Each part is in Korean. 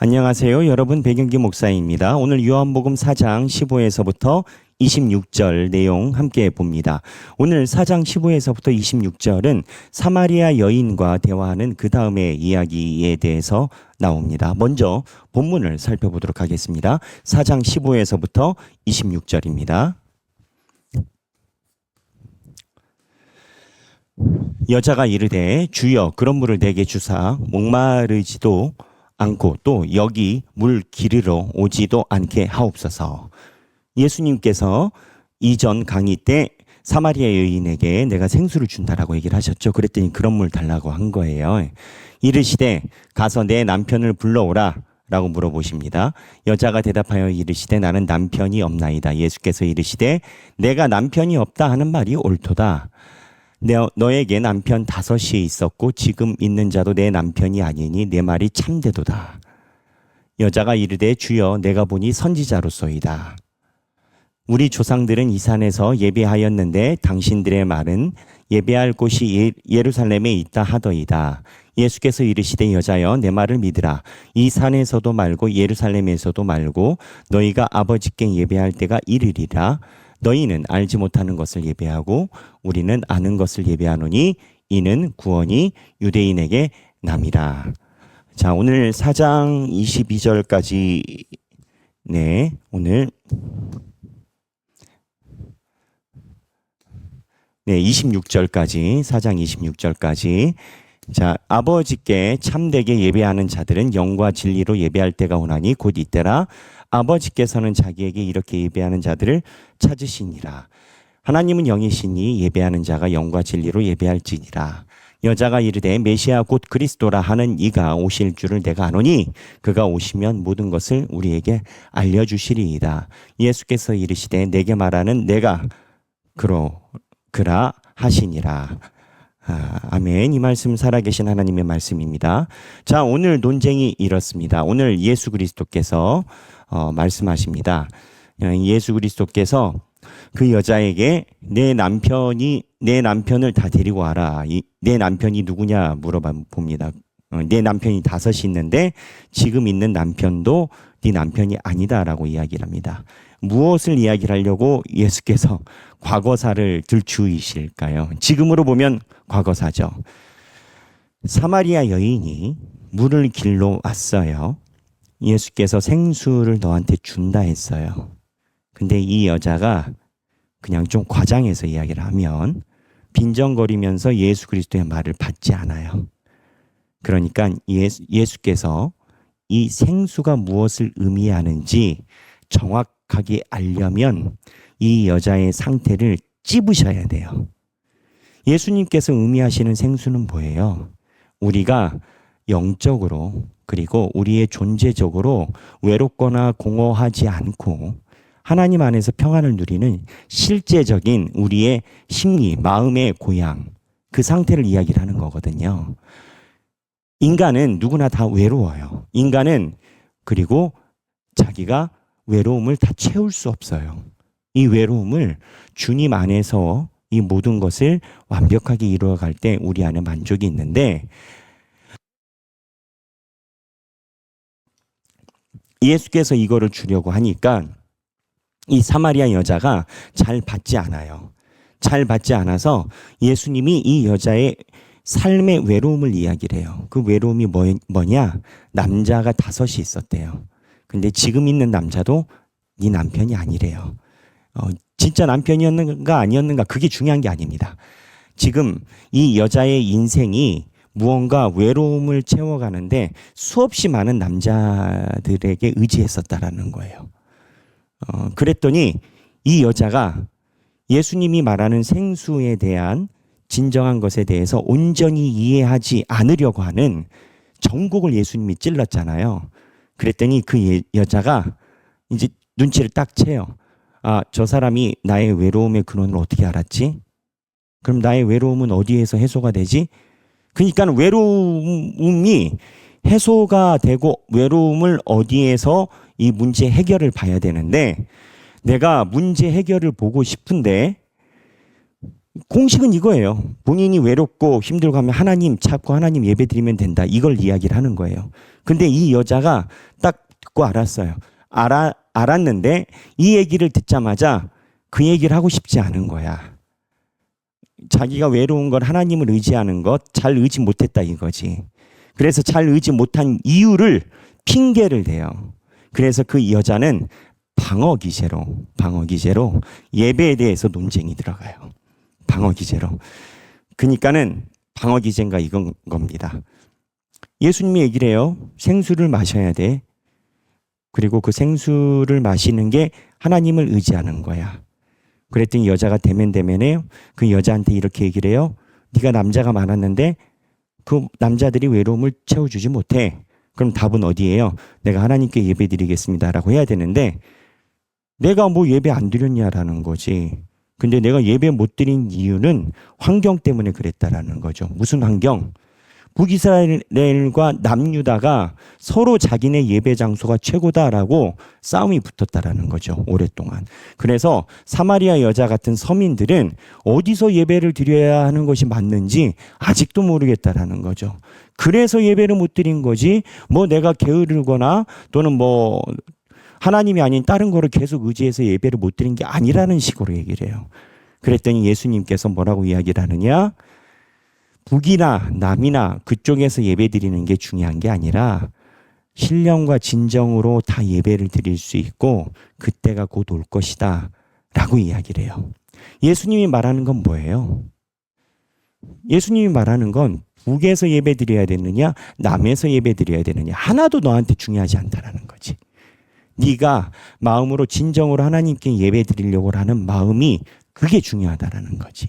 안녕하세요. 여러분 백영기 목사입니다. 오늘 요한복음 4장 15에서부터 26절 내용 함께 봅니다. 오늘 4장 15에서부터 26절은 사마리아 여인과 대화하는 그 다음의 이야기에 대해서 나옵니다. 먼저 본문을 살펴보도록 하겠습니다. 4장 15에서부터 26절입니다. 여자가 이르되 주여 그런 물을 내게 주사 목마르지도 않고 또 여기 물 기르러 오지도 않게 하옵소서. 예수님께서 이전 강의 때 사마리아 여인에게 내가 생수를 준다라고 얘기를 하셨죠. 그랬더니 그런 물 달라고 한 거예요. 이르시되 가서 내 남편을 불러오라 라고 물어보십니다. 여자가 대답하여 이르시되 나는 남편이 없나이다. 예수께서 이르시되 내가 남편이 없다 하는 말이 옳도다. 너에게 남편 5이 있었고 지금 있는 자도 내 남편이 아니니 내 말이 참되도다. 여자가 이르되 주여 내가 보니 선지자로소이다. 우리 조상들은 이 산에서 예배하였는데 당신들의 말은 예배할 곳이 예루살렘에 있다 하더이다. 예수께서 이르시되 여자여 내 말을 믿으라. 이 산에서도 말고 예루살렘에서도 말고 너희가 아버지께 예배할 때가 이르리라. 너희는 알지 못하는 것을 예배하고 우리는 아는 것을 예배하노니 이는 구원이 유대인에게 남이라. 자, 오늘 4장 22절까지 오늘 26절까지 4장 26절까지 자, 아버지께 참되게 예배하는 자들은 영과 진리로 예배할 때가 오나니 곧 이때라. 아버지께서는 자기에게 이렇게 예배하는 자들을 찾으시니라. 하나님은 영이시니 예배하는 자가 영과 진리로 예배할지니라. 여자가 이르되 메시아 곧 그리스도라 하는 이가 오실 줄을 내가 아노니 그가 오시면 모든 것을 우리에게 알려주시리이다. 예수께서 이르시되 내게 말하는 내가 그라 하시니라. 아멘. 이 말씀 살아계신 하나님의 말씀입니다. 자, 오늘 논쟁이 이렇습니다. 오늘 예수 그리스도께서 말씀하십니다. 예수 그리스도께서 그 여자에게 내 남편을 다 데리고 와라. 내 남편이 누구냐 물어봅니다. 내 남편이 5이 있는데 지금 있는 남편도 네 남편이 아니다라고 이야기를 합니다. 무엇을 이야기를 하려고 예수께서 과거사를 들추이실까요? 지금으로 보면 과거사죠. 사마리아 여인이 물을 길러 왔어요. 예수께서 생수를 너한테 준다 했어요. 근데 이 여자가 그냥 좀 과장해서 이야기를 하면 빈정거리면서 예수 그리스도의 말을 받지 않아요. 그러니까 예수께서 이 생수가 무엇을 의미하는지 정확하게 알려면 이 여자의 상태를 찝으셔야 돼요. 예수님께서 의미하시는 생수는 뭐예요? 우리가 영적으로 그리고 우리의 존재적으로 외롭거나 공허하지 않고 하나님 안에서 평안을 누리는 실제적인 우리의 심리, 마음의 고향, 그 상태를 이야기를 하는 거거든요. 인간은 누구나 다 외로워요. 인간은 그리고 자기가 외로움을 다 채울 수 없어요. 이 외로움을 주님 안에서 이 모든 것을 완벽하게 이루어갈 때 우리 안에 만족이 있는데 예수께서 이거를 주려고 하니까 이 사마리아 여자가 잘 받지 않아요. 잘 받지 않아서 예수님이 이 여자의 삶의 외로움을 이야기를 해요. 그 외로움이 뭐냐? 남자가 5이 있었대요. 근데 지금 있는 남자도 네 남편이 아니래요. 진짜 남편이었는가 아니었는가 그게 중요한 게 아닙니다. 지금 이 여자의 인생이 무언가 외로움을 채워가는데 수없이 많은 남자들에게 의지했었다라는 거예요. 그랬더니 이 여자가 예수님이 말하는 생수에 대한 진정한 것에 대해서 온전히 이해하지 않으려고 하는 정곡을 예수님이 찔렀잖아요. 그랬더니 그 여자가 이제 눈치를 딱 채요. 저 사람이 나의 외로움의 근원을 어떻게 알았지? 그럼 나의 외로움은 어디에서 해소가 되지? 그러니까 외로움이 해소가 되고 외로움을 어디에서 이 문제 해결을 봐야 되는데 내가 문제 해결을 보고 싶은데 공식은 이거예요. 본인이 외롭고 힘들고 하면 하나님 찾고 하나님 예배드리면 된다. 이걸 이야기를 하는 거예요. 근데 이 여자가 딱 듣고 알았어요. 알았는데 이 얘기를 듣자마자 그 얘기를 하고 싶지 않은 거야. 자기가 외로운 걸 하나님을 의지하는 것 잘 의지 못했다 이거지. 그래서 잘 의지 못한 이유를 핑계를 대요. 그래서 그 여자는 방어 기제로 예배에 대해서 논쟁이 들어가요. 방어 기제로. 그러니까는 방어 기제인가 이건 겁니다. 예수님이 얘기를 해요. 생수를 마셔야 돼. 그리고 그 생수를 마시는 게 하나님을 의지하는 거야. 그랬더니 여자가 대면대면에 그 여자한테 이렇게 얘기를 해요. 네가 남자가 많았는데 그 남자들이 외로움을 채워주지 못해. 그럼 답은 어디예요? 내가 하나님께 예배 드리겠습니다라고 해야 되는데 내가 뭐 예배 안 드렸냐라는 거지. 근데 내가 예배 못 드린 이유는 환경 때문에 그랬다라는 거죠. 무슨 환경? 북이스라엘과 남유다가 서로 자기네 예배 장소가 최고다라고 싸움이 붙었다라는 거죠. 오랫동안. 그래서 사마리아 여자 같은 서민들은 어디서 예배를 드려야 하는 것이 맞는지 아직도 모르겠다라는 거죠. 그래서 예배를 못 드린 거지 뭐 내가 게으르거나 또는 뭐 하나님이 아닌 다른 거를 계속 의지해서 예배를 못 드린 게 아니라는 식으로 얘기를 해요. 그랬더니 예수님께서 뭐라고 이야기를 하느냐? 북이나 남이나 그쪽에서 예배 드리는 게 중요한 게 아니라 신령과 진정으로 다 예배를 드릴 수 있고 그때가 곧 올 것이다 라고 이야기를 해요. 예수님이 말하는 건 뭐예요? 예수님이 말하는 건 북에서 예배 드려야 되느냐 남에서 예배 드려야 되느냐 하나도 너한테 중요하지 않다라는 거지. 네가 마음으로 진정으로 하나님께 예배 드리려고 하는 마음이 그게 중요하다라는 거지.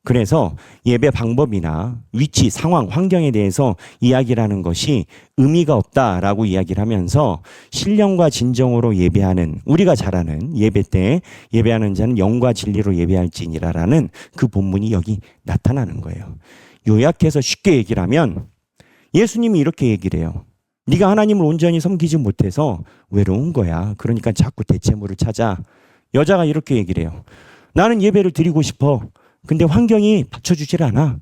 그래서 예배 방법이나 위치, 상황, 환경에 대해서 이야기를 하는 것이 의미가 없다라고 이야기를 하면서 신령과 진정으로 예배하는 우리가 잘 아는 예배 때 예배하는 자는 영과 진리로 예배할지니라라는 그 본문이 여기 나타나는 거예요. 요약해서 쉽게 얘기를 하면 예수님이 이렇게 얘기를 해요. 네가 하나님을 온전히 섬기지 못해서 외로운 거야. 그러니까 자꾸 대체물을 찾아. 여자가 이렇게 얘기를 해요. 나는 예배를 드리고 싶어. 근데 환경이 받쳐주질 않아.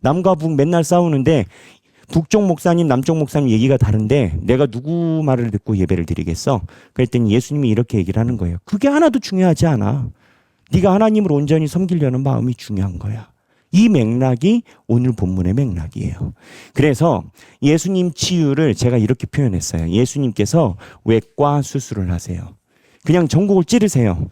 남과 북 맨날 싸우는데 북쪽 목사님, 남쪽 목사님 얘기가 다른데 내가 누구 말을 듣고 예배를 드리겠어? 그랬더니 예수님이 이렇게 얘기를 하는 거예요. 그게 하나도 중요하지 않아. 네가 하나님을 온전히 섬기려는 마음이 중요한 거야. 이 맥락이 오늘 본문의 맥락이에요. 그래서 예수님 치유를 제가 이렇게 표현했어요. 예수님께서 외과 수술을 하세요. 그냥 전곡을 찌르세요.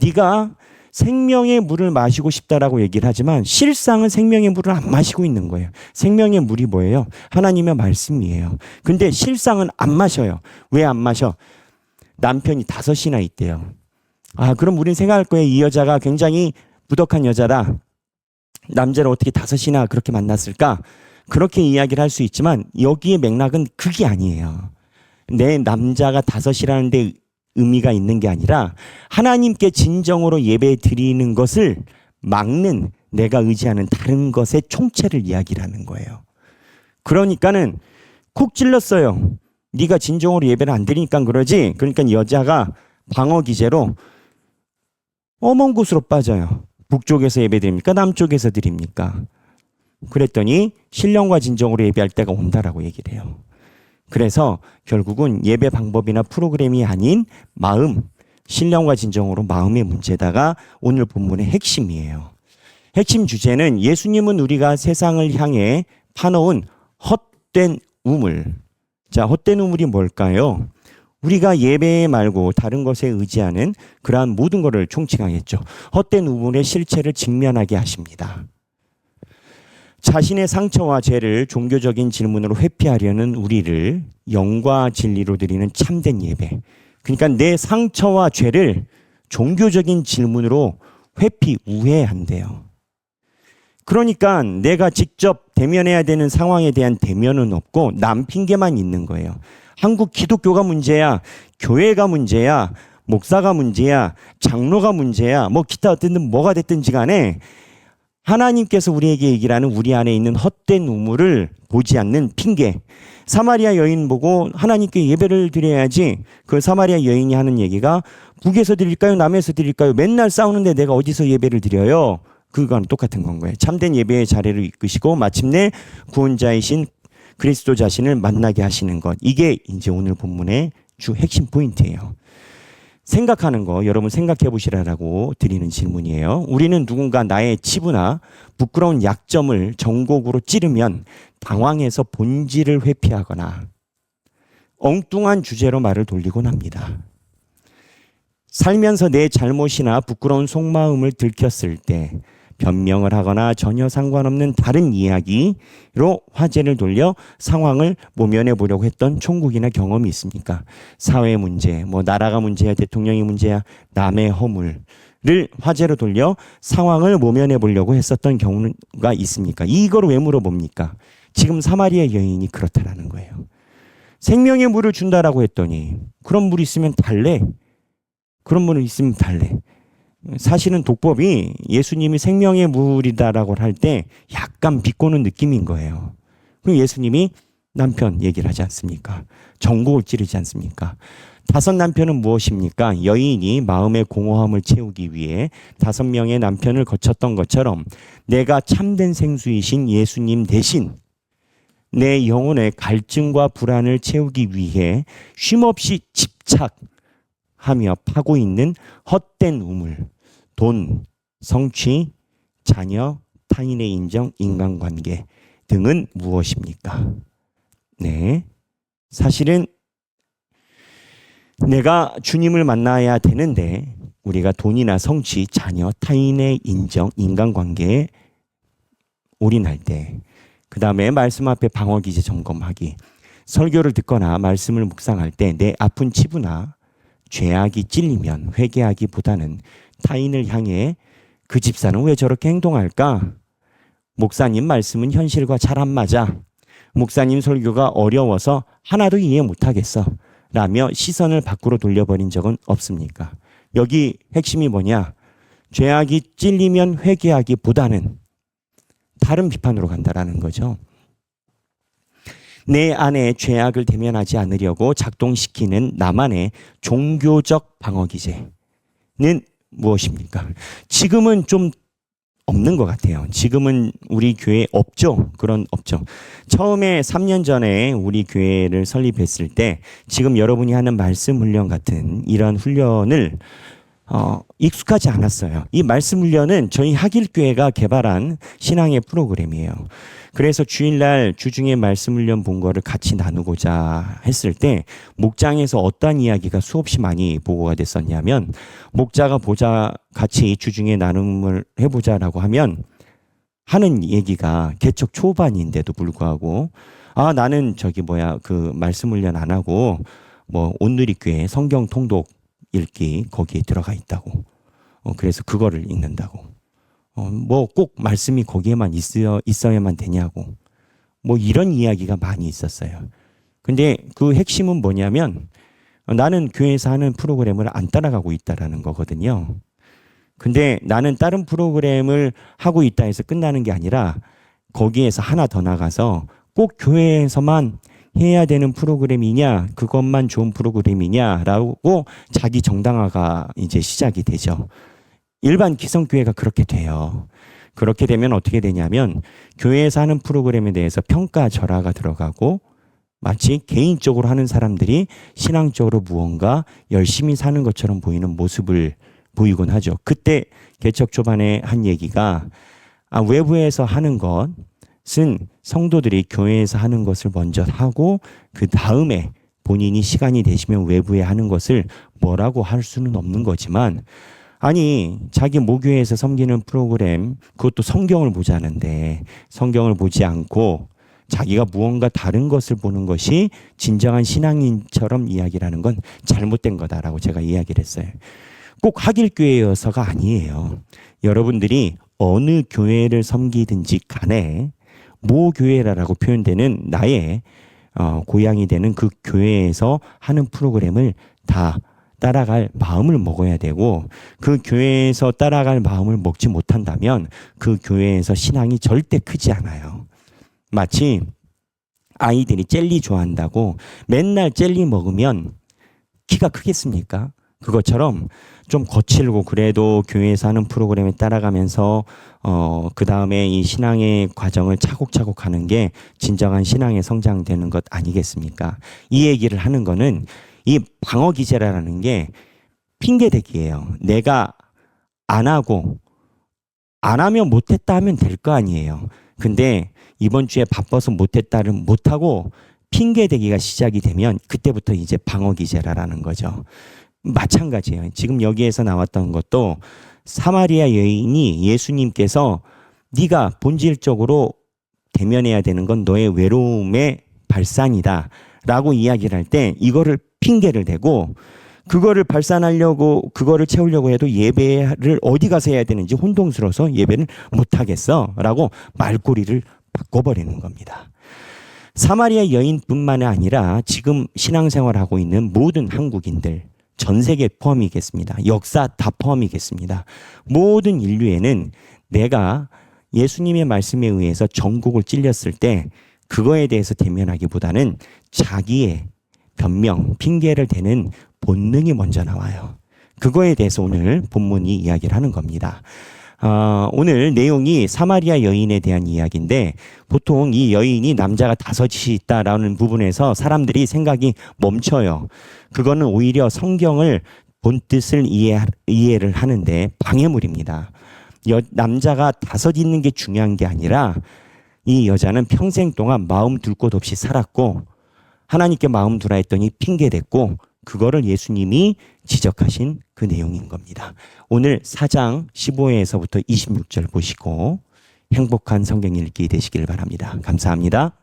네가 생명의 물을 마시고 싶다라고 얘기를 하지만 실상은 생명의 물을 안 마시고 있는 거예요. 생명의 물이 뭐예요? 하나님의 말씀이에요. 근데 실상은 안 마셔요. 왜 안 마셔? 남편이 5이나 있대요. 아, 그럼 우린 생각할 거예요. 이 여자가 굉장히 부덕한 여자다. 남자를 어떻게 5이나 그렇게 만났을까? 그렇게 이야기를 할 수 있지만 여기의 맥락은 그게 아니에요. 내 남자가 5이라는데 의미가 있는 게 아니라 하나님께 진정으로 예배 드리는 것을 막는 내가 의지하는 다른 것의 총체를 이야기를 하는 거예요. 그러니까는 콕 찔렀어요. 네가 진정으로 예배를 안 드리니까 그러지. 그러니까 여자가 방어 기제로 어먼 곳으로 빠져요. 북쪽에서 예배 드립니까? 남쪽에서 드립니까? 그랬더니 신령과 진정으로 예배할 때가 온다라고 얘기를 해요. 그래서 결국은 예배 방법이나 프로그램이 아닌 마음, 신령과 진정으로 마음의 문제다가 오늘 본문의 핵심이에요. 핵심 주제는 예수님은 우리가 세상을 향해 파놓은 헛된 우물. 자, 헛된 우물이 뭘까요? 우리가 예배 말고 다른 것에 의지하는 그러한 모든 것을 총칭하겠죠. 헛된 우물의 실체를 직면하게 하십니다. 자신의 상처와 죄를 종교적인 질문으로 회피하려는 우리를 영과 진리로 드리는 참된 예배. 그러니까 내 상처와 죄를 종교적인 질문으로 회피, 우회한대요. 그러니까 내가 직접 대면해야 되는 상황에 대한 대면은 없고 남 핑계만 있는 거예요. 한국 기독교가 문제야, 교회가 문제야, 목사가 문제야, 장로가 문제야, 뭐 기타 어쨌든 뭐가 됐든지 간에 하나님께서 우리에게 얘기를 하는 우리 안에 있는 헛된 우물을 보지 않는 핑계. 사마리아 여인 보고 하나님께 예배를 드려야지. 그 사마리아 여인이 하는 얘기가 북에서 드릴까요? 남에서 드릴까요? 맨날 싸우는데 내가 어디서 예배를 드려요? 그거랑 똑같은 건 거예요. 참된 예배의 자리를 이끄시고 마침내 구원자이신 그리스도 자신을 만나게 하시는 것. 이게 이제 오늘 본문의 주 핵심 포인트예요. 생각하는 거 여러분 생각해 보시라고 드리는 질문이에요. 우리는 누군가 나의 치부나 부끄러운 약점을 정곡으로 찌르면 당황해서 본질을 회피하거나 엉뚱한 주제로 말을 돌리곤 합니다. 살면서 내 잘못이나 부끄러운 속마음을 들켰을 때 변명을 하거나 전혀 상관없는 다른 이야기로 화제를 돌려 상황을 모면해 보려고 했던 총국이나 경험이 있습니까? 사회 문제, 뭐 나라가 문제야, 대통령이 문제야, 남의 허물을 화제로 돌려 상황을 모면해 보려고 했었던 경우가 있습니까? 이걸 왜 물어봅니까? 지금 사마리아 여인이 그렇다라는 거예요. 생명의 물을 준다라고 했더니 그런 물 있으면 달래. 그런 물 있으면 달래. 사실은 독법이 예수님이 생명의 물이다라고 할 때 약간 비꼬는 느낌인 거예요. 그럼 예수님이 남편 얘기를 하지 않습니까? 정곡을 찌르지 않습니까? 다섯 남편은 무엇입니까? 여인이 마음의 공허함을 채우기 위해 5명의 남편을 거쳤던 것처럼 내가 참된 생수이신 예수님 대신 내 영혼의 갈증과 불안을 채우기 위해 쉼없이 집착하며 파고 있는 헛된 우물, 돈, 성취, 자녀, 타인의 인정, 인간관계 등은 무엇입니까? 네, 사실은 내가 주님을 만나야 되는데 우리가 돈이나 성취, 자녀, 타인의 인정, 인간관계에 올인할 때 그 다음에 말씀 앞에 방어기제 점검하기, 설교를 듣거나 말씀을 묵상할 때 내 아픈 치부나 죄악이 찔리면 회개하기보다는 타인을 향해 그 집사는 왜 저렇게 행동할까? 목사님 말씀은 현실과 잘 안 맞아. 목사님 설교가 어려워서 하나도 이해 못하겠어. 라며 시선을 밖으로 돌려버린 적은 없습니까? 여기 핵심이 뭐냐? 죄악이 찔리면 회개하기보다는 다른 비판으로 간다라는 거죠. 내 안에 죄악을 대면하지 않으려고 작동시키는 나만의 종교적 방어기제는 무엇입니까? 지금은 좀 없는 것 같아요. 지금은 우리 교회 없죠. 그런 없죠. 처음에 3년 전에 우리 교회를 설립했을 때 지금 여러분이 하는 말씀 훈련 같은 이런 훈련을 익숙하지 않았어요. 이 말씀 훈련은 저희 하길교회가 개발한 신앙의 프로그램이에요. 그래서 주일날 주중에 말씀 훈련 본 거를 같이 나누고자 했을 때 목장에서 어떤 이야기가 수없이 많이 보고가 됐었냐면, 목자가 같이 주중에 나눔을 해보자라고 하면 하는 얘기가 개척 초반인데도 불구하고 나는 그 말씀 훈련 안 하고 뭐 온누리교회 성경 통독 읽기 거기에 들어가 있다고. 그래서 그거를 읽는다고. 뭐 꼭 말씀이 거기에만 있어야만 되냐고. 뭐 이런 이야기가 많이 있었어요. 근데 그 핵심은 뭐냐면 나는 교회에서 하는 프로그램을 안 따라가고 있다라는 거거든요. 근데 나는 다른 프로그램을 하고 있다 해서 끝나는 게 아니라 거기에서 하나 더 나가서 꼭 교회에서만 해야 되는 프로그램이냐, 그것만 좋은 프로그램이냐라고 자기 정당화가 이제 시작이 되죠. 일반 기성교회가 그렇게 돼요. 그렇게 되면 어떻게 되냐면 교회에서 하는 프로그램에 대해서 평가절하가 들어가고 마치 개인적으로 하는 사람들이 신앙적으로 무언가 열심히 사는 것처럼 보이는 모습을 보이곤 하죠. 그때 개척 초반에 한 얘기가 외부에서 하는 것은 성도들이 교회에서 하는 것을 먼저 하고 그 다음에 본인이 시간이 되시면 외부에 하는 것을 뭐라고 할 수는 없는 거지만, 아니 자기 모교회에서 섬기는 프로그램 그것도 성경을 보자는데 성경을 보지 않고 자기가 무언가 다른 것을 보는 것이 진정한 신앙인처럼 이야기를 하는 건 잘못된 거다라고 제가 이야기를 했어요. 꼭 하길교회여서가 아니에요. 여러분들이 어느 교회를 섬기든지 간에 모교회라고 표현되는 나의 고향이 되는 그 교회에서 하는 프로그램을 다 따라갈 마음을 먹어야 되고, 그 교회에서 따라갈 마음을 먹지 못한다면 그 교회에서 신앙이 절대 크지 않아요. 마치 아이들이 젤리 좋아한다고 맨날 젤리 먹으면 키가 크겠습니까? 그것처럼 좀 거칠고 그래도 교회에서 하는 프로그램에 따라가면서 그 다음에 이 신앙의 과정을 차곡차곡 하는 게 진정한 신앙의 성장되는 것 아니겠습니까? 이 얘기를 하는 거는 이 방어 기제라는 게 핑계대기예요. 내가 안 하고 안 하면 못했다 하면 될 거 아니에요. 근데 이번 주에 바빠서 못했다를 못하고 핑계대기가 시작이 되면 그때부터 이제 방어 기제라는 거죠. 마찬가지예요. 지금 여기에서 나왔던 것도 사마리아 여인이 예수님께서 네가 본질적으로 대면해야 되는 건 너의 외로움의 발산이다 라고 이야기를 할 때 이거를 핑계를 대고 그거를 발산하려고 그거를 채우려고 해도 예배를 어디 가서 해야 되는지 혼동스러워서 예배를 못하겠어 라고 말꼬리를 바꿔버리는 겁니다. 사마리아 여인뿐만 아니라 지금 신앙생활하고 있는 모든 한국인들 전 세계 포함이겠습니다. 역사 다 포함이겠습니다. 모든 인류에는 내가 예수님의 말씀에 의해서 전국을 찔렸을 때 그거에 대해서 대면하기보다는 자기의 변명, 핑계를 대는 본능이 먼저 나와요. 그거에 대해서 오늘 본문이 이야기를 하는 겁니다. 오늘 내용이 사마리아 여인에 대한 이야기인데 보통 이 여인이 남자가 5이 있다라는 부분에서 사람들이 생각이 멈춰요. 그거는 오히려 성경을 본 뜻을 이해를 하는데 방해물입니다. 남자가 5 있는 게 중요한 게 아니라 이 여자는 평생 동안 마음 둘 곳 없이 살았고 하나님께 마음 두라 했더니 핑계댔고 그거를 예수님이 지적하신 그 내용인 겁니다. 오늘 4장 15회에서부터 26절 보시고 행복한 성경 읽기 되시길 바랍니다. 감사합니다.